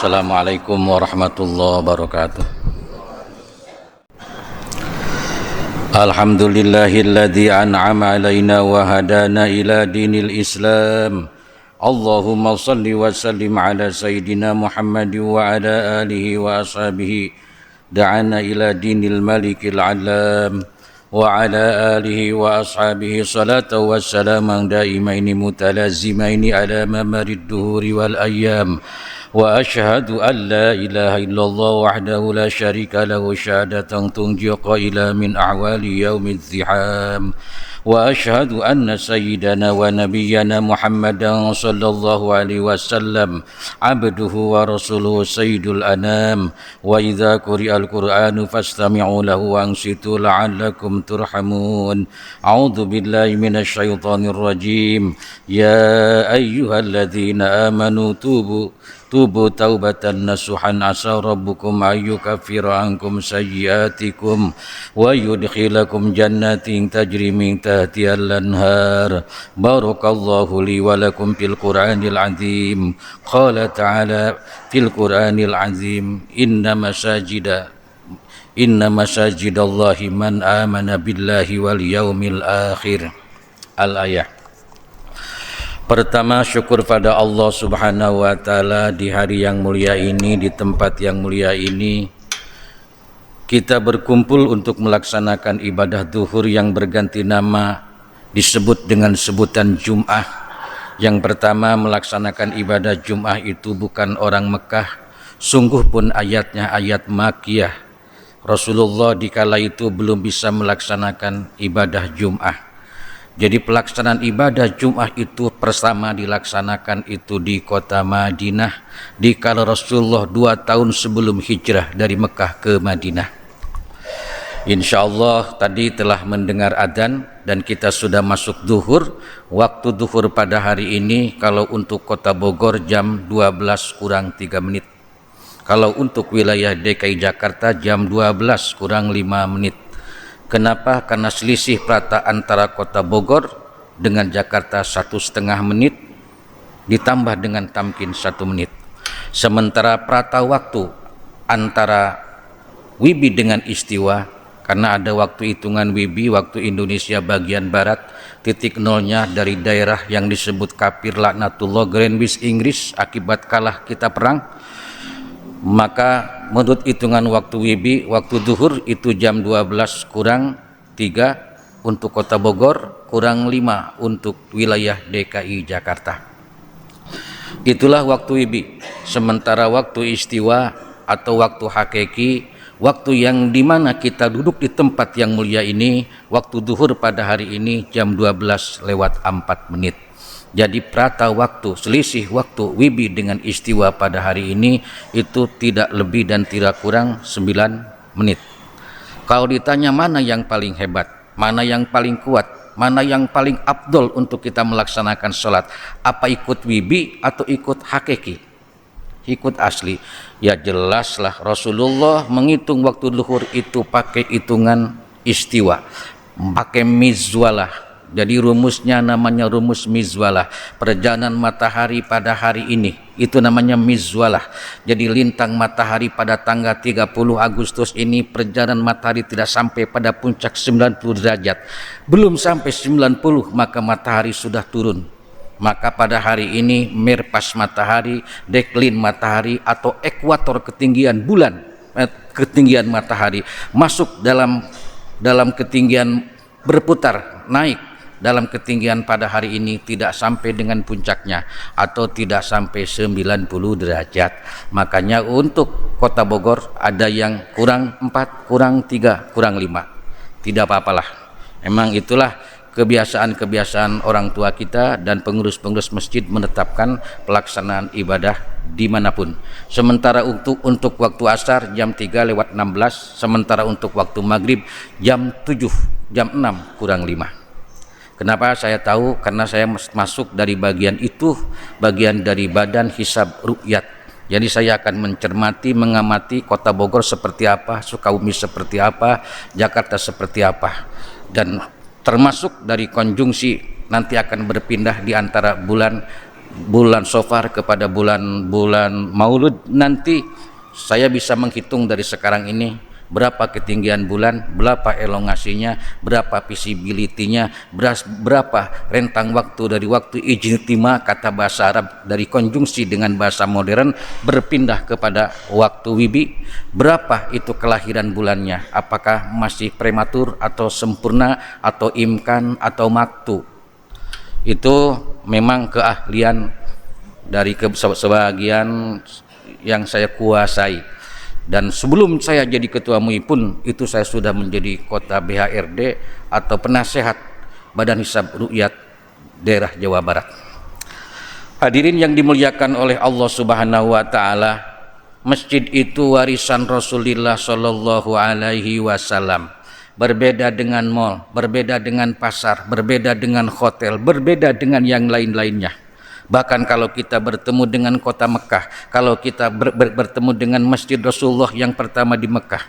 Assalamualaikum warahmatullahi wabarakatuh. Alhamdulillahilladzi an'ama alaina wa hadana ila dinil Islam. Allahumma salli wa sallim ala sayyidina Muhammad wa ala alihi wa ashabihi da'ana ila dinil malikil alam wa ala alihi wa ashabihi salatu wa salaman daimaini mutalazimaini ala mamarid duhuri wal ayyam. وأشهد أن لا إله إلا الله وحده لا شريك له شهادة تنجي قائلا من أعوال يوم الزحام وأشهد أن سيدنا ونبينا محمدا صلى الله عليه وسلم عبده ورسوله سيد الأنام وإذا قرئ القرآن فاستمعوا له وأنصتوا لعلكم ترحمون أعوذ بالله من الشيطان الرجيم يا أيها الذين آمنوا توبوا توبة نصوحا عسى ربكم أن يكفر عنكم سيئاتكم ويدخلكم جنات تجري من تحتها الأنهار بارك الله لي ولكم في القرآن العظيم قال تعالى في القرآن العظيم إن مساجد الله من آمن بالله واليوم الآخر الآية. Pertama, syukur pada Allah Subhanahu wa Ta'ala, di hari yang mulia ini, di tempat yang mulia ini, kita berkumpul untuk melaksanakan ibadah zuhur yang berganti nama disebut dengan sebutan Jum'ah. Yang pertama, melaksanakan ibadah Jum'ah itu bukan orang Mekah, sungguh pun ayatnya ayat Makkiyah. Rasulullah dikala itu belum bisa melaksanakan ibadah Jum'ah. Jadi pelaksanaan ibadah Jum'ah itu pertama dilaksanakan itu di kota Madinah dikala Rasulullah 2 tahun sebelum hijrah dari Mekah ke Madinah. InsyaAllah tadi telah mendengar adzan dan kita sudah masuk zuhur. Waktu zuhur pada hari ini kalau untuk kota Bogor jam 12 kurang 3 menit. Kalau untuk wilayah DKI Jakarta jam 12 kurang 5 menit. Kenapa? Karena selisih prata antara kota Bogor dengan Jakarta 1,5 menit ditambah dengan tamkin 1 menit. Sementara prata waktu antara Wibi dengan Istiwa, karena ada waktu hitungan Wibi, waktu Indonesia bagian barat, titik nolnya dari daerah yang disebut kafir laknatullah Greenwich Inggris akibat kalah kita perang. Maka menurut hitungan waktu Wibi, waktu zuhur itu jam 12 kurang 3 untuk kota Bogor, kurang 5 untuk wilayah DKI Jakarta. Itulah waktu Wibi. Sementara waktu Istiwa atau waktu hakiki, waktu yang dimana kita duduk di tempat yang mulia ini, waktu zuhur pada hari ini jam 12 lewat 4 menit. Jadi prata waktu, selisih waktu Wibi dengan Istiwa pada hari ini itu tidak lebih dan tidak kurang 9 menit. Kalau ditanya mana yang paling hebat, mana yang paling kuat, mana yang paling afdol untuk kita melaksanakan sholat, apa ikut Wibi atau ikut hakiki? Ikut asli. Ya jelaslah Rasulullah menghitung waktu zuhur itu pakai hitungan Istiwa, pakai mizwalah. Jadi rumusnya namanya rumus mizwalah. Perjalanan matahari pada hari ini itu namanya mizwalah. Jadi lintang matahari pada tanggal 30 Agustus ini perjalanan matahari tidak sampai pada puncak 90 derajat. Belum sampai 90 maka matahari sudah turun. Maka pada hari ini merpas matahari, deklin matahari atau ekuator ketinggian bulan, ketinggian matahari masuk dalam ketinggian berputar naik. Dalam ketinggian pada hari ini tidak sampai dengan puncaknya atau tidak sampai 90 derajat. Makanya untuk kota Bogor ada yang kurang 4, kurang 3, kurang 5. Tidak apa-apalah. Memang itulah kebiasaan-kebiasaan orang tua kita dan pengurus-pengurus masjid menetapkan pelaksanaan ibadah dimanapun. Sementara untuk waktu asar jam 3 lewat 16, sementara untuk waktu maghrib jam 7, jam 6 kurang 5. Kenapa saya tahu? Karena saya masuk dari bagian itu, bagian dari badan hisab ru'yat. Jadi saya akan mencermati, mengamati kota Bogor seperti apa, Sukabumi seperti apa, Jakarta seperti apa. Dan termasuk dari konjungsi nanti akan berpindah di antara bulan bulan Safar kepada bulan Maulud nanti, saya bisa menghitung dari sekarang ini berapa ketinggian bulan, berapa elongasinya, berapa visibility-nya, berapa rentang waktu dari waktu ijtima, kata bahasa Arab dari konjungsi dengan bahasa modern berpindah kepada waktu wibi, berapa itu kelahiran bulannya, apakah masih prematur atau sempurna atau imkan atau maktu. Itu memang keahlian dari sebagian yang saya kuasai. Dan sebelum saya jadi ketua MUI pun itu saya sudah menjadi kota BHRD atau penasehat Badan Hisab Ru'yat daerah Jawa Barat. Hadirin yang dimuliakan oleh Allah Subhanahu wa taala, masjid itu warisan Rasulullah sallallahu alaihi wasallam. Berbeda dengan mal, berbeda dengan pasar, berbeda dengan hotel, berbeda dengan yang lain-lainnya. Bahkan kalau kita bertemu dengan kota Mekah, kalau kita bertemu dengan Masjid Rasulullah yang pertama di Mekah,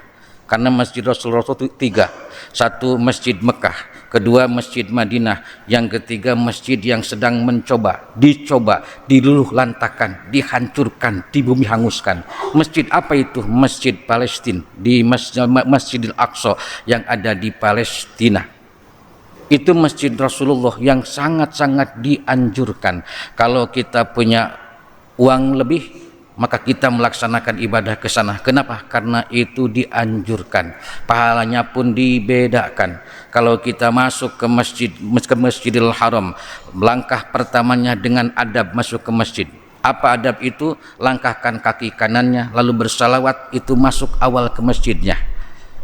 karena Masjid Rasulullah itu 3, 1 Masjid Mekah, 2 Masjid Madinah, yang ketiga masjid yang sedang dicoba, diluluh lantakan, dihancurkan, dibumi hanguskan. Masjid apa itu? Masjid Palestina, di Masjidil Aqsa yang ada di Palestina. Itu Masjid Rasulullah yang sangat-sangat dianjurkan. Kalau kita punya uang lebih, maka kita melaksanakan ibadah ke sana. Kenapa? Karena itu dianjurkan. Pahalanya pun dibedakan. Kalau kita masuk ke Masjidil Haram, langkah pertamanya dengan adab masuk ke masjid. Apa adab itu? Langkahkan kaki kanannya, lalu bersalawat, itu masuk awal ke masjidnya.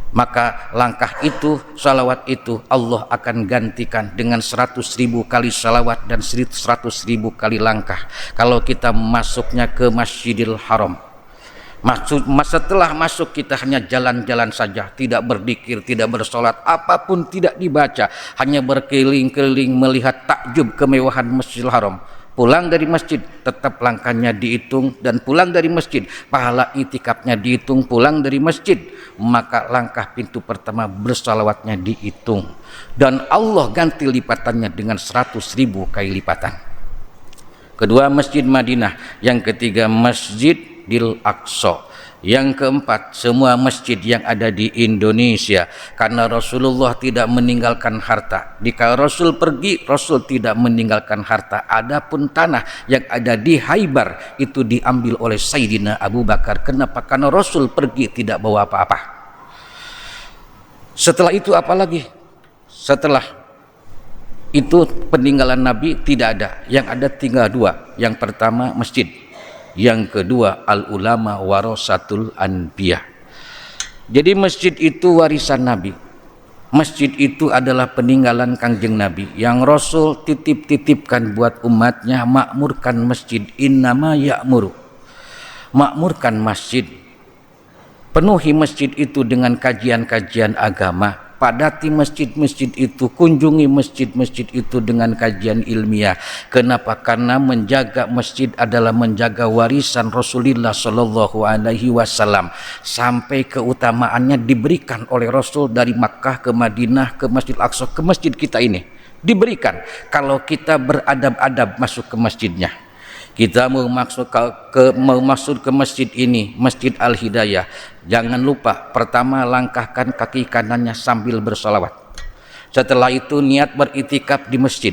Maka langkah itu, salawat itu Allah akan gantikan dengan 100.000 kali salawat dan 100.000 kali langkah. Kalau kita masuknya ke Masjidil Haram, setelah masuk kita hanya jalan-jalan saja, tidak berzikir, tidak bersolat, apapun tidak dibaca, hanya berkeliling-keliling melihat takjub kemewahan Masjidil Haram. Pulang dari masjid tetap langkahnya dihitung, dan pulang dari masjid pahala itikafnya dihitung. Pulang dari masjid maka langkah pintu pertama bersalawatnya dihitung, dan Allah ganti lipatannya dengan 100.000 kali lipatan. Kedua Masjid Madinah, yang ketiga Masjidil Aqsa, yang keempat semua masjid yang ada di Indonesia, karena Rasulullah tidak meninggalkan harta. Jika Rasul pergi, Rasul tidak meninggalkan harta. Adapun tanah yang ada di Khaibar itu diambil oleh Sayyidina Abu Bakar. Kenapa? Karena Rasul pergi tidak bawa apa-apa. Setelah itu apalagi? Setelah itu peninggalan Nabi tidak ada. Yang ada tinggal 2. Yang pertama masjid, yang kedua al-ulama warasatul anbiya. Jadi masjid itu warisan Nabi. Masjid itu adalah peninggalan Kangjeng Nabi yang Rasul titip-titipkan buat umatnya. Makmurkan masjid, innama ya'muru. Makmurkan masjid. Penuhi masjid itu dengan kajian-kajian agama. Padati masjid-masjid itu, kunjungi masjid-masjid itu dengan kajian ilmiah. Kenapa? Karena menjaga masjid adalah menjaga warisan Rasulullah Shallallahu Alaihi Wasallam. Sampai keutamaannya diberikan oleh Rasul dari Makkah ke Madinah, ke Masjidil Aqsa, ke masjid kita ini. Diberikan kalau kita beradab-adab masuk ke masjidnya. Kita mau masuk ke masjid ini, Masjid Al-Hidayah. Jangan lupa, pertama langkahkan kaki kanannya sambil bersalawat. Setelah itu niat beriktikaf di masjid.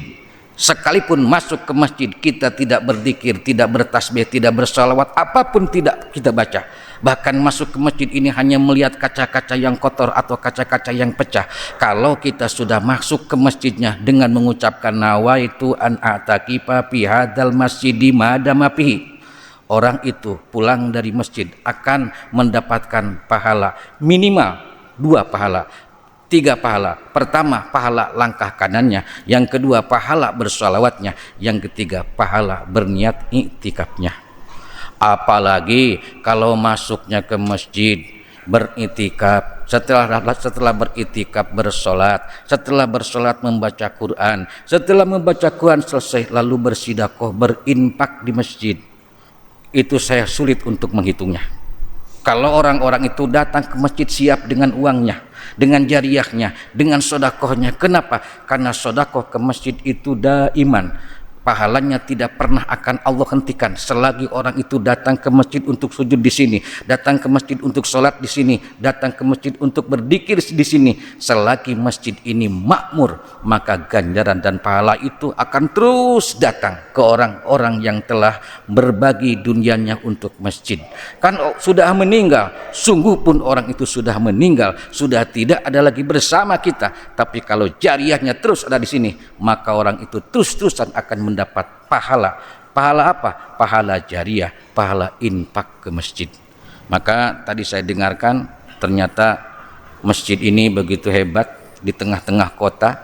Sekalipun masuk ke masjid kita tidak berzikir, tidak bertasbih, tidak bersalawat, apapun tidak kita baca. Bahkan masuk ke masjid ini hanya melihat kaca-kaca yang kotor atau kaca-kaca yang pecah. Kalau kita sudah masuk ke masjidnya dengan mengucapkan nawaitu an a'takifa fi hadzal masjidi madama fihi, orang itu pulang dari masjid akan mendapatkan pahala minimal 2 pahala, 3 pahala. Pertama pahala langkah kanannya, yang kedua pahala bersalawatnya, yang ketiga pahala berniat iktikafnya. Apalagi kalau masuknya ke masjid beriktikaf, setelah beriktikaf bersolat, setelah bersolat membaca Quran, setelah membaca Quran selesai lalu bersedekah, berinfak di masjid. Itu saya sulit untuk menghitungnya. Kalau orang-orang itu datang ke masjid siap dengan uangnya, dengan jariyahnya, dengan sodakohnya. Kenapa? Karena sodakoh ke masjid itu daiman. pahalanya tidak pernah akan Allah hentikan selagi orang itu datang ke masjid untuk sujud di sini, datang ke masjid untuk sholat di sini, datang ke masjid untuk berzikir di sini. Selagi masjid ini makmur, maka ganjaran dan pahala itu akan terus datang ke orang-orang yang telah berbagi dunianya untuk masjid. Kan sudah meninggal, sungguh pun orang itu sudah meninggal, sudah tidak ada lagi bersama kita. Tapi kalau jariahnya terus ada di sini, maka orang itu terus-terusan akan mendapat pahala. Pahala apa? Pahala jariah, pahala infak ke masjid. Maka tadi saya dengarkan ternyata masjid ini begitu hebat di tengah-tengah kota,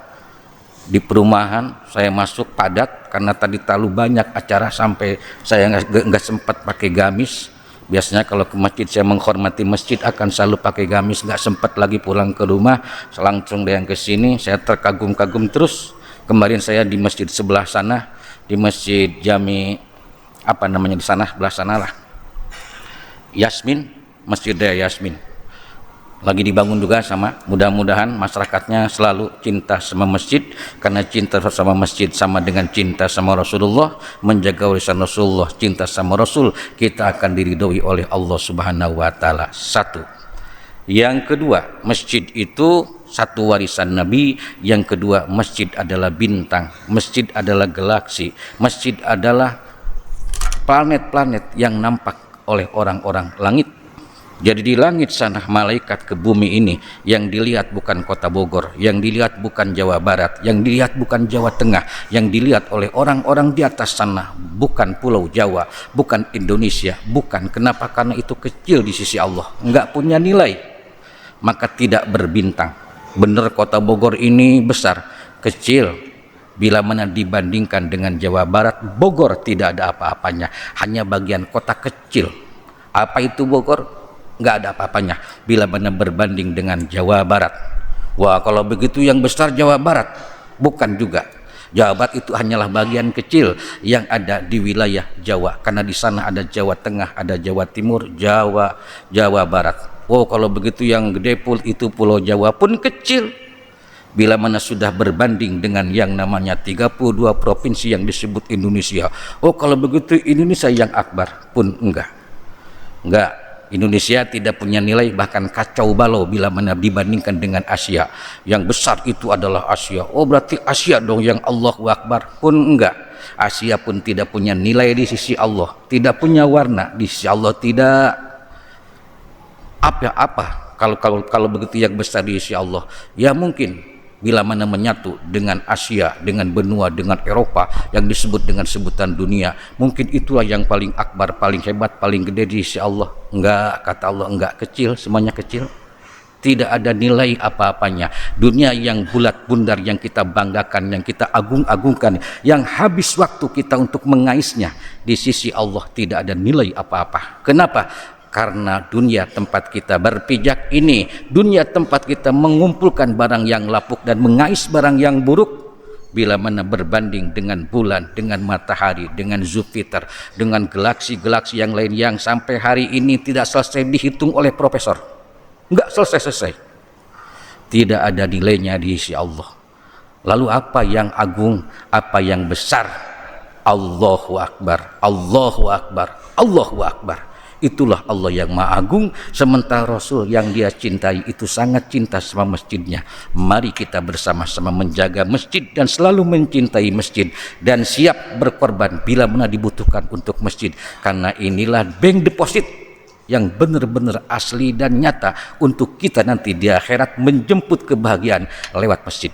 di perumahan. Saya masuk padat karena tadi terlalu banyak acara sampai saya nggak sempat pakai gamis. Biasanya kalau ke masjid saya menghormati masjid akan selalu pakai gamis, nggak sempat lagi pulang ke rumah, langsung yang ke sini. Saya terkagum-kagum terus. Kemarin saya di masjid sebelah sana, di masjid Jami apa namanya di sana, sebelah sana lah, Yasmin, Masjid Raya Yasmin, lagi dibangun juga sama. Mudah-mudahan masyarakatnya selalu cinta sama masjid, karena cinta sama masjid sama dengan cinta sama Rasulullah, menjaga warisan Rasulullah, cinta sama Rasul, kita akan diridhoi oleh Allah Subhanahu wa taala. Satu. Yang kedua, masjid itu satu warisan Nabi. Yang kedua, masjid adalah bintang, masjid adalah galaksi, masjid adalah planet-planet yang nampak oleh orang-orang langit. Jadi di langit sana malaikat ke bumi ini, yang dilihat bukan kota Bogor, yang dilihat bukan Jawa Barat, yang dilihat bukan Jawa Tengah, yang dilihat oleh orang-orang di atas sana bukan Pulau Jawa, bukan Indonesia, bukan. Kenapa? Karena itu kecil di sisi Allah, enggak punya nilai, maka tidak berbintang. Benar kota Bogor ini besar, kecil bila mana dibandingkan dengan Jawa Barat. Bogor tidak ada apa-apanya, hanya bagian kota kecil. Apa itu Bogor? Nggak ada apa-apanya bila mana berbanding dengan Jawa Barat. Wah, kalau begitu yang besar Jawa Barat. Bukan juga. Jawa Barat itu hanyalah bagian kecil yang ada di wilayah Jawa, karena di sana ada Jawa Tengah, ada Jawa Timur, Jawa Barat. Oh, kalau begitu yang gede itu Pulau Jawa pun kecil bila mana sudah berbanding dengan yang namanya 32 provinsi yang disebut Indonesia. Oh, kalau begitu Indonesia yang akbar pun enggak. Indonesia tidak punya nilai, bahkan kacau balau bila mana dibandingkan dengan Asia. Yang besar itu adalah Asia. Oh, berarti Asia dong yang Allahu Akbar pun enggak. Asia pun tidak punya nilai di sisi Allah, tidak punya warna di sisi Allah, tidak apa-apa. Kalau begitu yang besar di sisi Allah, ya mungkin bila mana menyatu dengan Asia, dengan benua, dengan Eropa yang disebut dengan sebutan dunia, mungkin itulah yang paling akbar, paling hebat, paling gede di sisi Allah. Enggak, kata Allah, enggak, kecil, semuanya kecil. Tidak ada nilai apa-apanya. Dunia yang bulat bundar, yang kita banggakan, yang kita agung-agungkan, yang habis waktu kita untuk mengaisnya, di sisi Allah tidak ada nilai apa-apa. Kenapa? Karena dunia tempat kita berpijak ini, dunia tempat kita mengumpulkan barang yang lapuk dan mengais barang yang buruk, bila mana berbanding dengan bulan, dengan matahari, dengan Jupiter, dengan galaksi-galaksi yang lain yang sampai hari ini tidak selesai dihitung oleh profesor. Enggak selesai-selesai. Tidak ada nilainya di sisi Allah. Lalu apa yang agung, apa yang besar? Allahu Akbar, Allahu Akbar, Allahu Akbar. Itulah Allah yang Maha Agung. Sementara Rasul yang dia cintai itu sangat cinta sama masjidnya. Mari kita bersama-sama menjaga masjid dan selalu mencintai masjid, dan siap berkorban bila mana dibutuhkan untuk masjid, karena inilah bank deposit yang benar-benar asli dan nyata untuk kita nanti di akhirat menjemput kebahagiaan lewat masjid.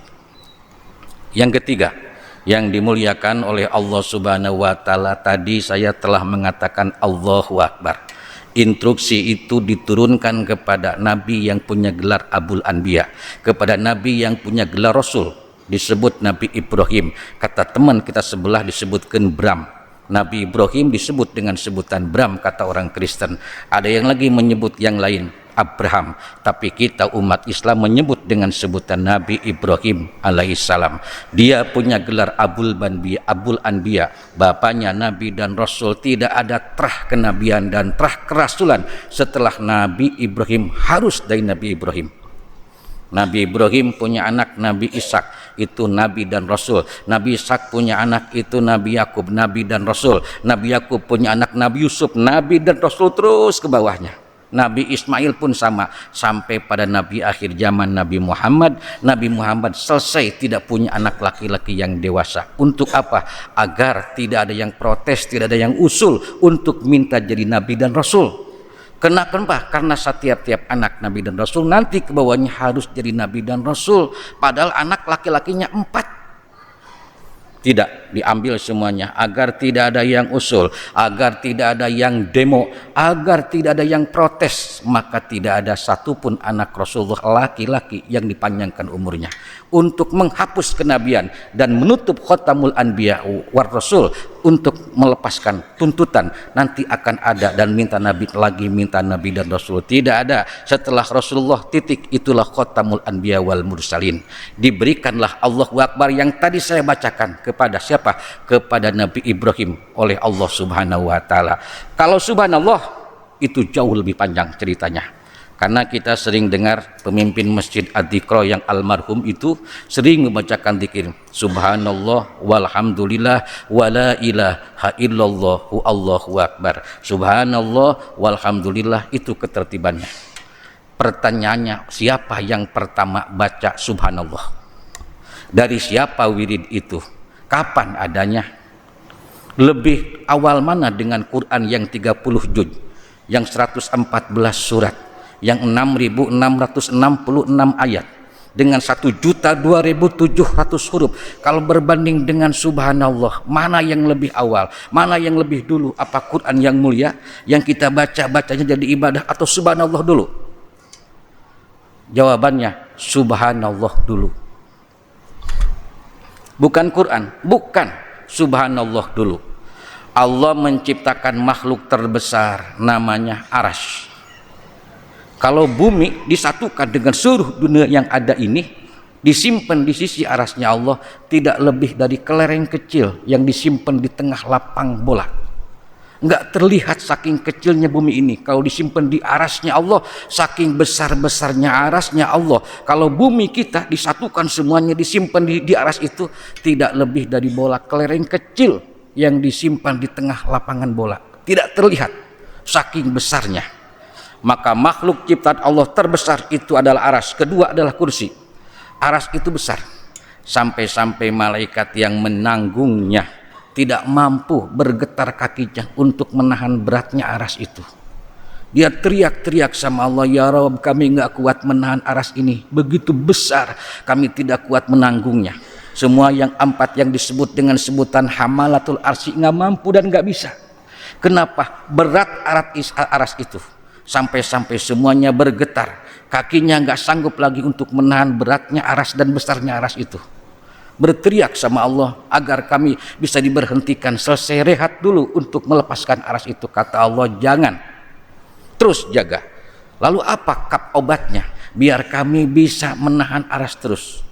Yang ketiga, yang dimuliakan oleh Allah Subhanahu wa taala, tadi saya telah mengatakan Allahu Akbar. Instruksi itu diturunkan kepada Nabi yang punya gelar Abul Anbiya, kepada Nabi yang punya gelar Rasul, disebut Nabi Ibrahim. Kata teman kita sebelah disebutkan Bram. Nabi Ibrahim disebut dengan sebutan Bram, kata orang Kristen. Ada yang lagi menyebut yang lain, Abraham, tapi kita umat Islam menyebut dengan sebutan Nabi Ibrahim alaihissalam. Dia punya gelar Abul Anbiya, bapaknya Nabi dan Rasul. Tidak ada terah kenabian dan terah kerasulan setelah Nabi Ibrahim, harus dari Nabi Ibrahim. Nabi Ibrahim punya anak Nabi Ishak. itu Nabi dan Rasul. Nabi Ishak punya anak itu Nabi Yakub, Nabi dan Rasul. Nabi Yakub punya anak Nabi Yusuf, Nabi dan Rasul, terus ke bawahnya. Nabi Ismail pun sama, sampai pada Nabi akhir zaman Nabi Muhammad. Nabi Muhammad selesai tidak punya anak laki-laki yang dewasa. Untuk apa? Agar tidak ada yang protes, tidak ada yang usul untuk minta jadi Nabi dan Rasul. Kenapa? Karena setiap anak Nabi dan Rasul nanti ke bawahnya harus jadi Nabi dan Rasul. Padahal anak laki-lakinya 4. Tidak diambil semuanya, agar tidak ada yang usul, agar tidak ada yang demo, agar tidak ada yang protes. Maka tidak ada satupun anak Rasulullah laki-laki yang dipanjangkan umurnya, untuk menghapus kenabian dan menutup khotamul anbiya war rasul, untuk melepaskan tuntutan nanti akan ada dan minta Nabi lagi, minta Nabi dan Rasul. Tidak ada. Setelah Rasulullah titik, itulah khotamul anbiya wal mursalin. Diberikanlah Allahu Akbar yang tadi saya bacakan kepada siapa? Kepada Nabi Ibrahim oleh Allah Subhanahu wa taala. Kalau subhanallah itu jauh lebih panjang ceritanya. Karena kita sering dengar pemimpin Masjid Ad-Diqra yang almarhum itu sering membacakan zikir subhanallah walhamdulillah wala ilaha illallah Allahu akbar. Subhanallah walhamdulillah, itu ketertibannya. Pertanyaannya, siapa yang pertama baca subhanallah? Dari siapa wirid itu? Kapan adanya? Lebih awal mana dengan Quran yang 30 juz, yang 114 surat, yang 6.666 ayat, dengan 1.002.700 huruf. Kalau berbanding dengan subhanallah, mana yang lebih awal, mana yang lebih dulu? Apa Quran yang mulia yang kita bacanya jadi ibadah, atau subhanallah dulu? Jawabannya subhanallah dulu. Bukan Quran, bukan, subhanallah dulu. Allah menciptakan makhluk terbesar namanya Arasy. Kalau bumi disatukan dengan seluruh dunia yang ada ini, disimpan di sisi arasnya Allah, tidak lebih dari kelereng kecil yang disimpan di tengah lapang bola. Enggak terlihat saking kecilnya bumi ini. Kalau disimpan di arasnya Allah, saking besar-besarnya arasnya Allah. Kalau bumi kita disatukan semuanya, disimpan di aras itu, tidak lebih dari bola kelereng kecil yang disimpan di tengah lapangan bola. Tidak terlihat saking besarnya. Maka makhluk ciptaan Allah terbesar itu adalah aras. Kedua adalah kursi. Aras itu besar, sampai-sampai malaikat yang menanggungnya tidak mampu bergetar kakinya untuk menahan beratnya aras itu. Dia teriak-teriak sama Allah, ya Rabb, kami nggak kuat menahan aras ini, begitu besar, kami tidak kuat menanggungnya. Semua yang 4 yang disebut dengan sebutan hamalatul arsy nggak mampu dan nggak bisa. Kenapa? Berat aras itu. Sampai-sampai semuanya bergetar, kakinya nggak sanggup lagi untuk menahan beratnya aras dan besarnya aras itu. Berteriak sama Allah agar kami bisa diberhentikan, selesai rehat dulu untuk melepaskan aras itu. Kata Allah, jangan, terus jaga. Lalu apa kap obatnya biar kami bisa menahan aras terus?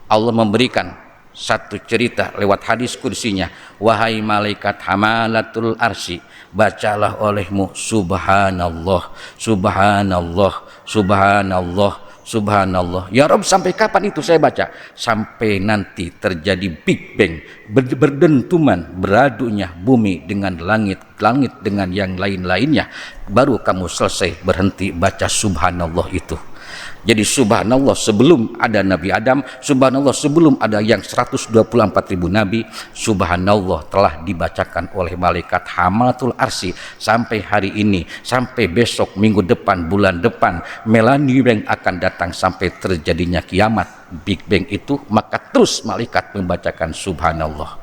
Allah memberikan satu cerita lewat hadis kursinya, wahai malaikat hamalatul arsy, bacalah olehmu subhanallah, subhanallah, subhanallah, subhanallah. Ya Rabb, sampai kapan itu saya baca? Sampai nanti terjadi Big Bang, berdentuman, beradunya bumi dengan langit, langit dengan yang lain-lainnya, baru kamu selesai berhenti baca subhanallah itu. Jadi subhanallah sebelum ada Nabi Adam, subhanallah sebelum ada yang 124.000 nabi, subhanallah telah dibacakan oleh malaikat hamalatul arsy sampai hari ini, sampai besok, minggu depan, bulan depan, milenium yang akan datang, sampai terjadinya kiamat, Big Bang itu, maka terus malaikat membacakan subhanallah.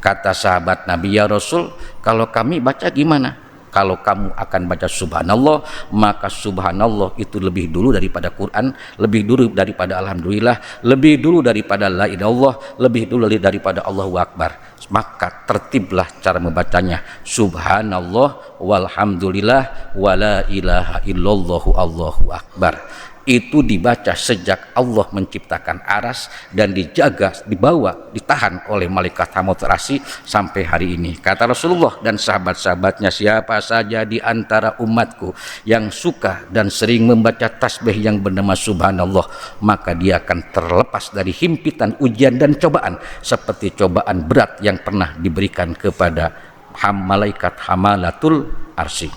Kata sahabat Nabi, ya Rasul, kalau kami baca gimana? Kalau kamu akan baca subhanallah, maka subhanallah itu lebih dulu daripada Quran, lebih dulu daripada alhamdulillah, lebih dulu daripada la ilaha illallah, lebih dulu daripada Allahu akbar. Maka tertiblah cara membacanya, subhanallah walhamdulillah wala ilaha illallah Allahu akbar. itu dibaca sejak Allah menciptakan aras dan dijaga, dibawa, ditahan oleh malaikat Hamoterasi sampai hari ini. Kata Rasulullah dan sahabat-sahabatnya, siapa saja di antara umatku yang suka dan sering membaca tasbih yang bernama Subhanallah, maka dia akan terlepas dari himpitan ujian dan cobaan seperti cobaan berat yang pernah diberikan kepada malaikat Hamalatul Arsy.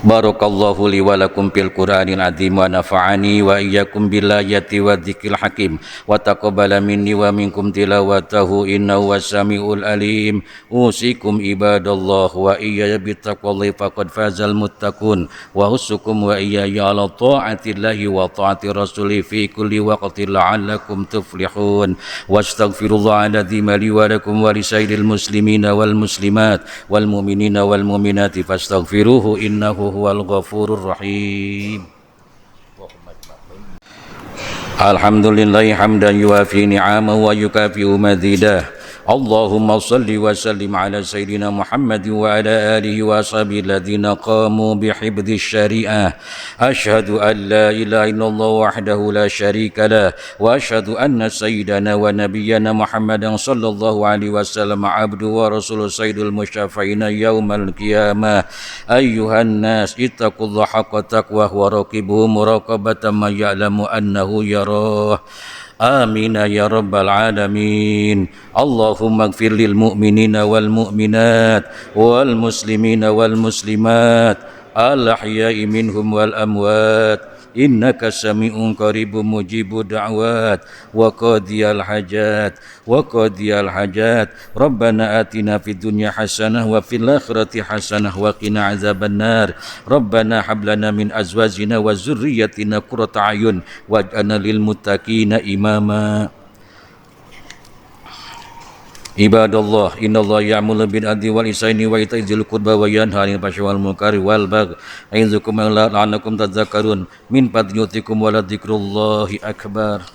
Barakallahu li wa lakum fil Qur'anil azim wa nafa'ani wa iyyakum bil ayati wa dzikril hakim wa taqabbala minni wa minkum tilawatahu innahu was-sami'ul alim. Usikum ibadallah wa iyya bittaqwallahi faqad fazal muttaqun wa husukum wa iyya ala ta'atillahi wa ta'ati rasuli fi kulli waqtin la'allakum tuflihun. Wastaghfirullahal azim li wa lakum wa lisairil muslimina wal muslimat wal mu'minina wal mu'minati fastaghfiruhu innahu huwal ghafurur rahim. Alhamdulillahi hamdan yuafi ni'amahu wa yukafi'u mazidah. Allahumma salli wa sallim ala sayyidina Muhammad wa ala alihi wa ashabihi alladhina qamu bihifdhi syariah. Ashhadu an la ilaha illallah wahdahu la syarika lah wa ashhadu anna sayyidana wa nabiyyana Muhammadan sallallahu alaihi wasallam abdu wa rasuluh sayyidul musyafa'ina yaumal qiyamah. Ayyuhan nas ittaqullaha haqqa taqwah wa raqibuhu muraqabatan man ya'lamu annahu yarah. Amin ya rabbal alamin. Allahumma ighfir lil mu'minina wal mu'minat wal muslimina wal muslimat al ahya'i minhum wal amwat innaka sami'un qaribun mujibud da'wat wa qadiyal hajat Rabbana atina fid dunya hasanah wa fil akhirati hasanah wa qina azabannar. Rabbana hab lana min azwajina wa dzurriyyatina qurrata a'yun waj'alna lil muttaqina imama. Ibadallah, innallaha ya'muru bil adli wal ihsani wa ita'i dzil qurba wa yanha 'anil fahsya'i wal munkari wal baghi ya'izukum la'allakum tadhakkarun. Min fadli yutikum wa la dzikrullahi akbar.